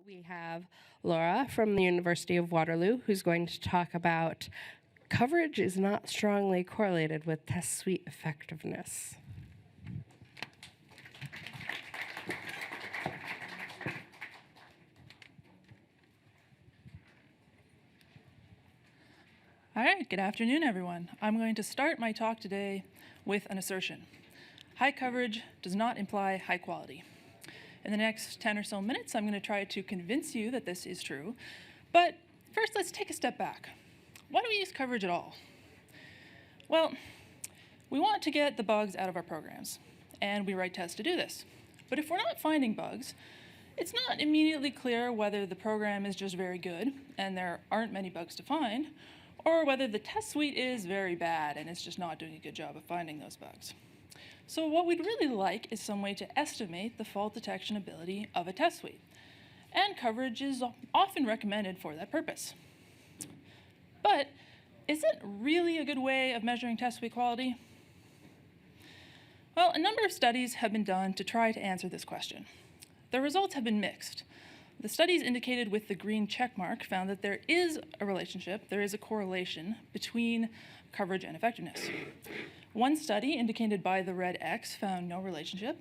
We have Laura from the University of Waterloo, who's going to talk about coverage is not strongly correlated with test suite effectiveness. All right, good afternoon, everyone. I'm going to start my talk today with an assertion. High coverage does not imply high quality. In the next 10 or so minutes, I'm going to try to convince you that this is true. But first, let's take a step back. Why do we use coverage at all? Well, we want to get the bugs out of our programs, and we write tests to do this. But if we're not finding bugs, it's not immediately clear whether the program is just very good and there aren't many bugs to find, or whether the test suite is very bad and it's just not doing a good job of finding those bugs. So what we'd really like is some way to estimate the fault detection ability of a test suite. And coverage is often recommended for that purpose. But is it really a good way of measuring test suite quality? Well, a number of studies have been done to try to answer this question. The results have been mixed. The studies indicated with the green check mark found that there is a relationship, there is a correlation between coverage and effectiveness. One study indicated by the red X found no relationship,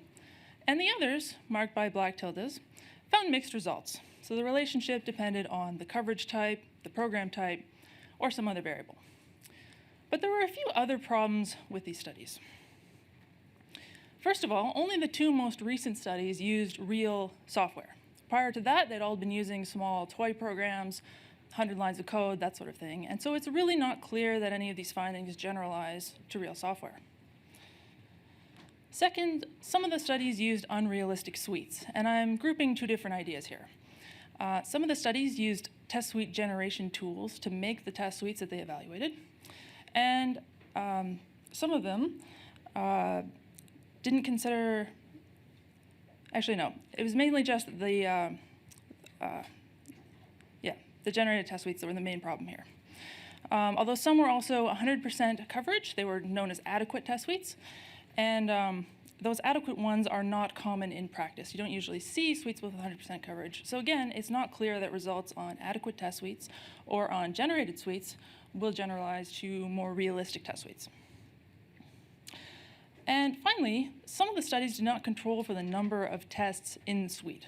and the others, marked by black tildes, found mixed results. So the relationship depended on the coverage type, the program type, or some other variable. But there were a few other problems with these studies. First of all, only the two most recent studies used real software. Prior to that, they'd all been using small toy programs, 100 lines of code, that sort of thing. And so it's really not clear that any of these findings generalize to real software. Second, some of the studies used unrealistic suites, and I'm grouping two different ideas here. Some of the studies used test suite generation tools to make the test suites that they evaluated, and some of them didn't consider. Actually, no. It was mainly just the generated test suites that were the main problem here. Although some were also 100% coverage, they were known as adequate test suites, and those adequate ones are not common in practice. You don't usually see suites with 100% coverage. So again, it's not clear that results on adequate test suites or on generated suites will generalize to more realistic test suites. And finally, some of the studies do not control for the number of tests in the suite.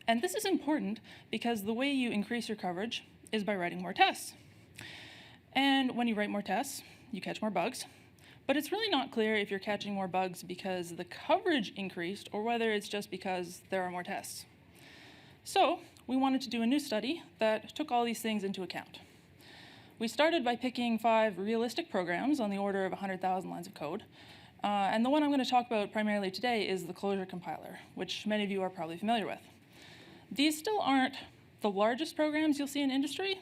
And this is important because the way you increase your coverage is by writing more tests. And when you write more tests, you catch more bugs. But it's really not clear if you're catching more bugs because the coverage increased or whether it's just because there are more tests. So we wanted to do a new study that took all these things into account. We started by picking 5 realistic programs on the order of 100,000 lines of code. And the one I'm going to talk about primarily today is the Clojure compiler, which many of you are probably familiar with. These still aren't the largest programs you'll see in industry,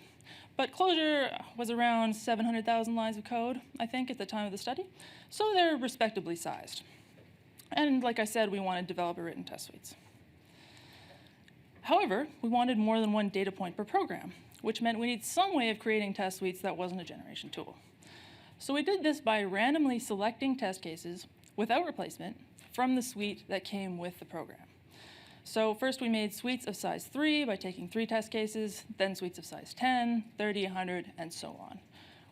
but Clojure was around 700,000 lines of code, I think, at the time of the study, so they're respectably sized. And like I said, we wanted developer-written test suites. However, we wanted more than one data point per program, which meant we need some way of creating test suites that wasn't a generation tool. So we did this by randomly selecting test cases without replacement from the suite that came with the program. So first we made suites of size 3 by taking 3 test cases, then suites of size 10, 30, 100, and so on.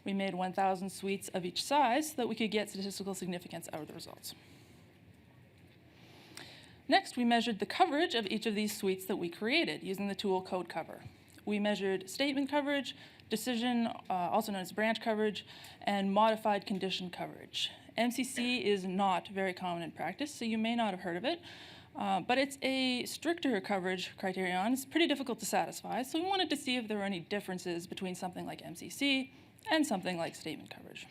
We made 1,000 suites of each size so that we could get statistical significance out of the results. Next, we measured the coverage of each of these suites that we created using the tool CodeCover. We measured statement coverage, decision, also known as branch coverage, and modified condition coverage. MCC is not very common in practice, so you may not have heard of it, but it's a stricter coverage criterion. It's pretty difficult to satisfy, so we wanted to see if there were any differences between something like MCC and something like statement coverage.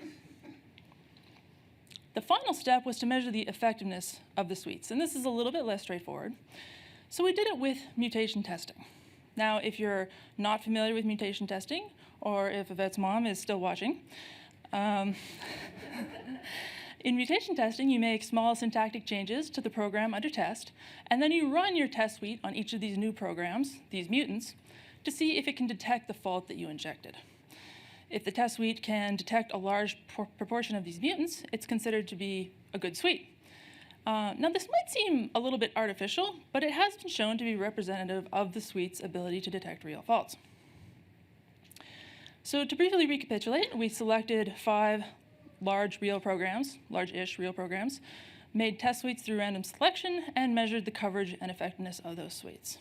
The final step was to measure the effectiveness of the suites, and this is a little bit less straightforward. So we did it with mutation testing. Now, if you're not familiar with mutation testing, or if Yvette's mom is still watching, in mutation testing, you make small syntactic changes to the program under test, and then you run your test suite on each of these new programs, these mutants, to see if it can detect the fault that you injected. If the test suite can detect a large proportion of these mutants, it's considered to be a good suite. Now, this might seem a little bit artificial, but it has been shown to be representative of the suite's ability to detect real faults. So to briefly recapitulate, we selected 5 large-ish real programs, made test suites through random selection, and measured the coverage and effectiveness of those suites.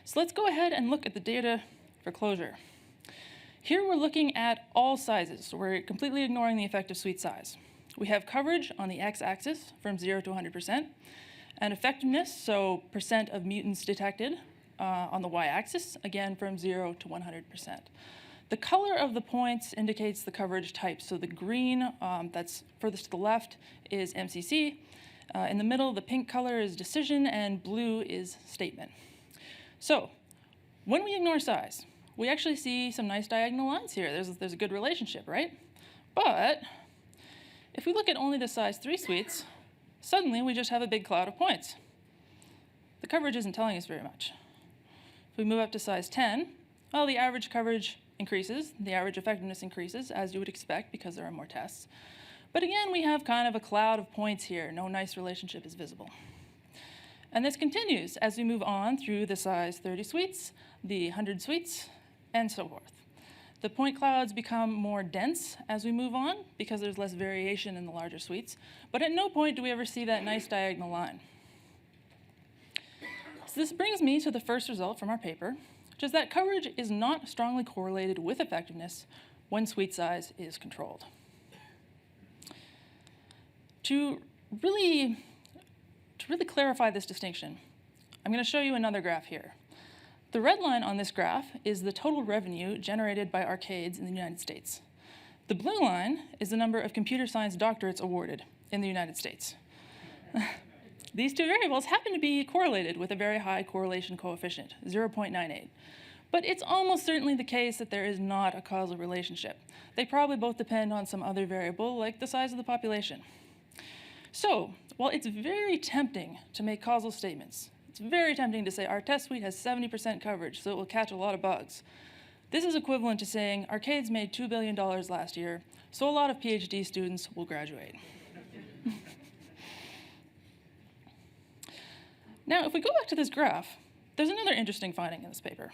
So let's go ahead and look at the data for closure. Here we're looking at all sizes, so we're completely ignoring the effective suite size. We have coverage on the x-axis from 0 to 100%, and effectiveness, so percent of mutants detected, on the y-axis, again from 0 to 100%. The color of the points indicates the coverage type. So the green that's furthest to the left is MCC. In the middle, the pink color is decision, and blue is statement. So when we ignore size, we actually see some nice diagonal lines here. There's a good relationship, right? But if we look at only the size 3 suites, suddenly we just have a big cloud of points. The coverage isn't telling us very much. If we move up to size 10, well, the average coverage increases, the average effectiveness increases, as you would expect because there are more tests. But again, we have kind of a cloud of points here. No nice relationship is visible. And this continues as we move on through the size 30 suites, the 100 suites, and so forth. The point clouds become more dense as we move on because there's less variation in the larger suites, but at no point do we ever see that nice diagonal line. So this brings me to the first result from our paper, which is that coverage is not strongly correlated with effectiveness when suite size is controlled. To really clarify this distinction, I'm going to show you another graph here. The red line on this graph is the total revenue generated by arcades in the United States. The blue line is the number of computer science doctorates awarded in the United States. These 2 variables happen to be correlated with a very high correlation coefficient, 0.98. But it's almost certainly the case that there is not a causal relationship. They probably both depend on some other variable, like the size of the population. So, while it's very tempting to make causal statements, it's very tempting to say our test suite has 70% coverage, so it will catch a lot of bugs. This is equivalent to saying arcades made $2 billion last year, so a lot of PhD students will graduate. Now, if we go back to this graph, there's another interesting finding in this paper.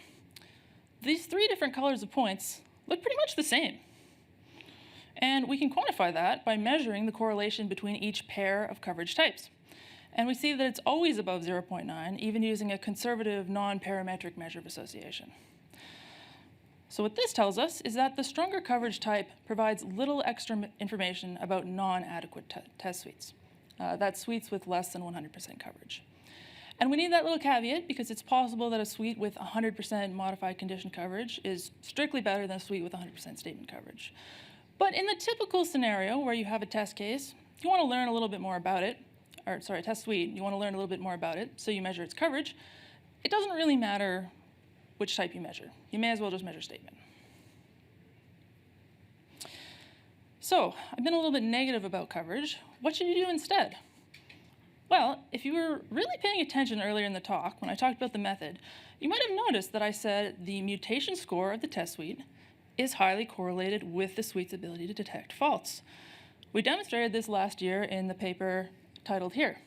These 3 different colors of points look pretty much the same. And we can quantify that by measuring the correlation between each pair of coverage types. And we see that it's always above 0.9, even using a conservative non-parametric measure of association. So what this tells us is that the stronger coverage type provides little extra information about non-adequate test suites. That's suites with less than 100% coverage. And we need that little caveat because it's possible that a suite with 100% modified condition coverage is strictly better than a suite with 100% statement coverage. But in the typical scenario where you have a test case, you want to learn a little bit more about it, or sorry, a test suite, you want to learn a little bit more about it, so you measure its coverage. It doesn't really matter which type you measure. You may as well just measure statement. So I've been a little bit negative about coverage. What should you do instead? Well, if you were really paying attention earlier in the talk, when I talked about the method, you might have noticed that I said the mutation score of the test suite is highly correlated with the suite's ability to detect faults. We demonstrated this last year in the paper titled here.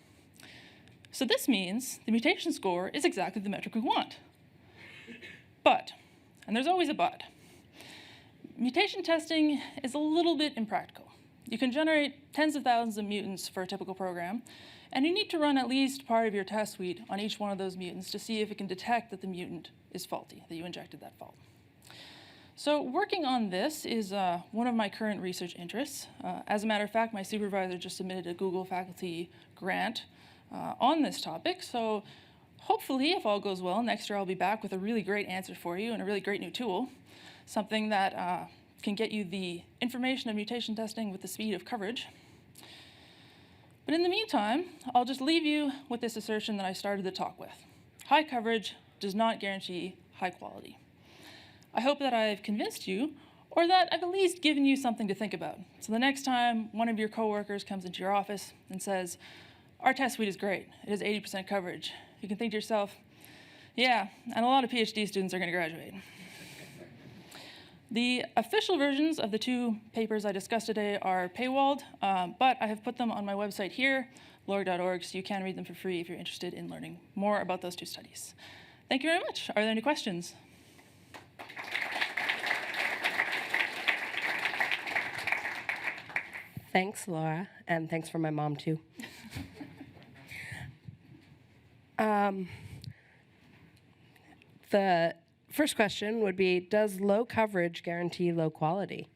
So this means the mutation score is exactly the metric we want. But, and there's always a but, mutation testing is a little bit impractical. You can generate tens of thousands of mutants for a typical program, and you need to run at least part of your test suite on each one of those mutants to see if it can detect that the mutant is faulty, that you injected that fault. So working on this is one of my current research interests. As a matter of fact, my supervisor just submitted a Google faculty grant on this topic. So hopefully, if all goes well, next year I'll be back with a really great answer for you and a really great new tool, something that can get you the information of mutation testing with the speed of coverage. But in the meantime, I'll just leave you with this assertion that I started the talk with. High coverage does not guarantee high quality. I hope that I've convinced you, or that I've at least given you something to think about. So the next time one of your coworkers comes into your office and says, our test suite is great, it has 80% coverage, you can think to yourself, yeah, and a lot of PhD students are going to graduate. The official versions of the 2 papers I discussed today are paywalled, but I have put them on my website here. lorg.org, so you can read them for free if you're interested in learning more about those two studies. Thank you very much. Are there any questions? Thanks, Laura, and thanks for my mom, too. The first question would be, does low coverage guarantee low quality?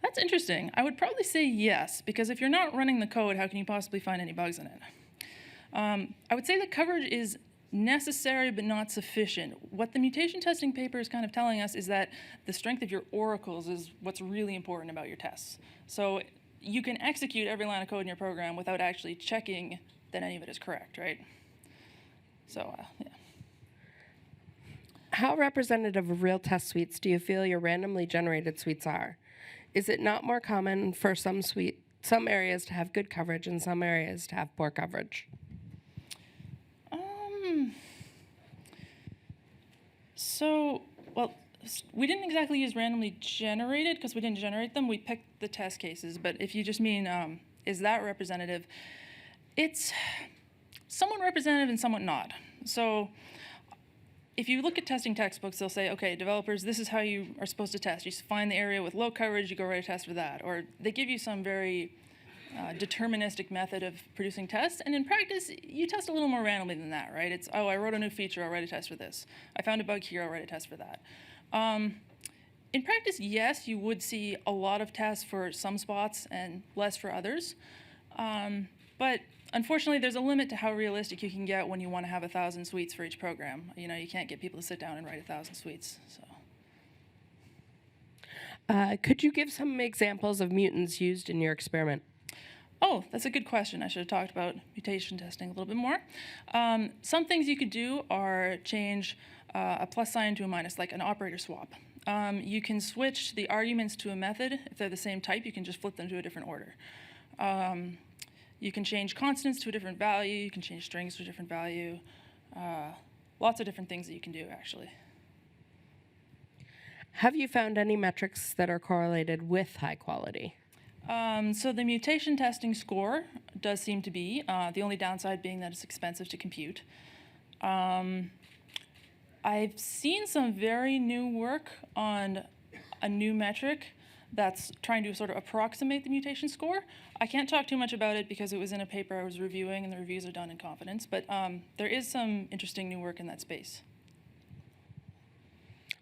That's interesting. I would probably say yes, because if you're not running the code, how can you possibly find any bugs in it? I would say that coverage is necessary but not sufficient. What the mutation testing paper is kind of telling us is that the strength of your oracles is what's really important about your tests. So you can execute every line of code in your program without actually checking that any of it is correct, right? So, yeah. How representative of real test suites do you feel your randomly generated suites are? Is it not more common for some areas to have good coverage and some areas to have poor coverage? We didn't exactly use randomly generated because we didn't generate them. We picked the test cases. But if you just mean, is that representative? It's somewhat representative and somewhat not. So if you look at testing textbooks, they'll say, okay, developers, this is how you are supposed to test. You find the area with low coverage, you go write a test for that. Or they give you some very deterministic method of producing tests. And in practice, you test a little more randomly than that, right? It's, oh, I wrote a new feature, I'll write a test for this. I found a bug here, I'll write a test for that. In practice, yes, you would see a lot of tests for some spots and less for others. But unfortunately, there's a limit to how realistic you can get when you want to have 1,000 suites for each program. You know, you can't get people to sit down and write 1,000 suites. So. Could you give some examples of mutants used in your experiment? Oh, that's a good question. I should have talked about mutation testing a little bit more. Some things you could do are change a plus sign to a minus, like an operator swap. You can switch the arguments to a method. If they're the same type, you can just flip them to a different order. You can change constants to a different value. You can change strings to a different value. Lots of different things that you can do, actually. Have you found any metrics that are correlated with high quality? So the mutation testing score does seem to be, the only downside being that it's expensive to compute. I've seen some very new work on a new metric that's trying to sort of approximate the mutation score. I can't talk too much about it because it was in a paper I was reviewing, and the reviews are done in confidence, but there is some interesting new work in that space.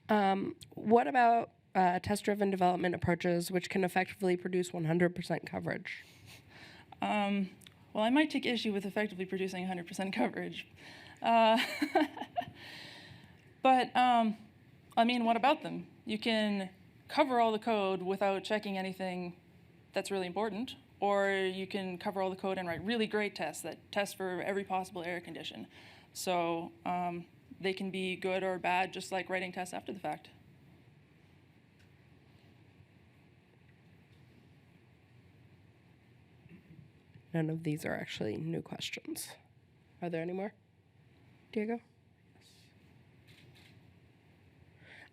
What about test-driven development approaches which can effectively produce 100% coverage? Well, I might take issue with effectively producing 100% coverage. But, I mean, what about them? You can cover all the code without checking anything that's really important, or you can cover all the code and write really great tests that test for every possible error condition. So they can be good or bad, just like writing tests after the fact. None of these are actually new questions. Are there any more? Diego?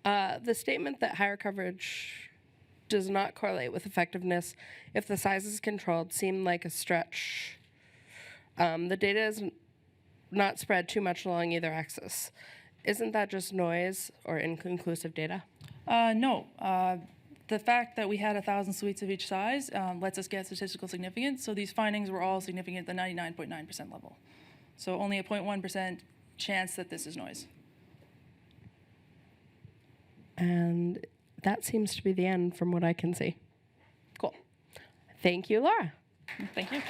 The statement that higher coverage does not correlate with effectiveness if the size is controlled seemed like a stretch. The data is not spread too much along either axis. Isn't that just noise or inconclusive data? No. The fact that we had 1,000 suites of each size lets us get statistical significance. So these findings were all significant at the 99.9% level. So only a 0.1% chance that this is noise. And that seems to be the end from what I can see. Cool. Thank you, Laura. Thank you.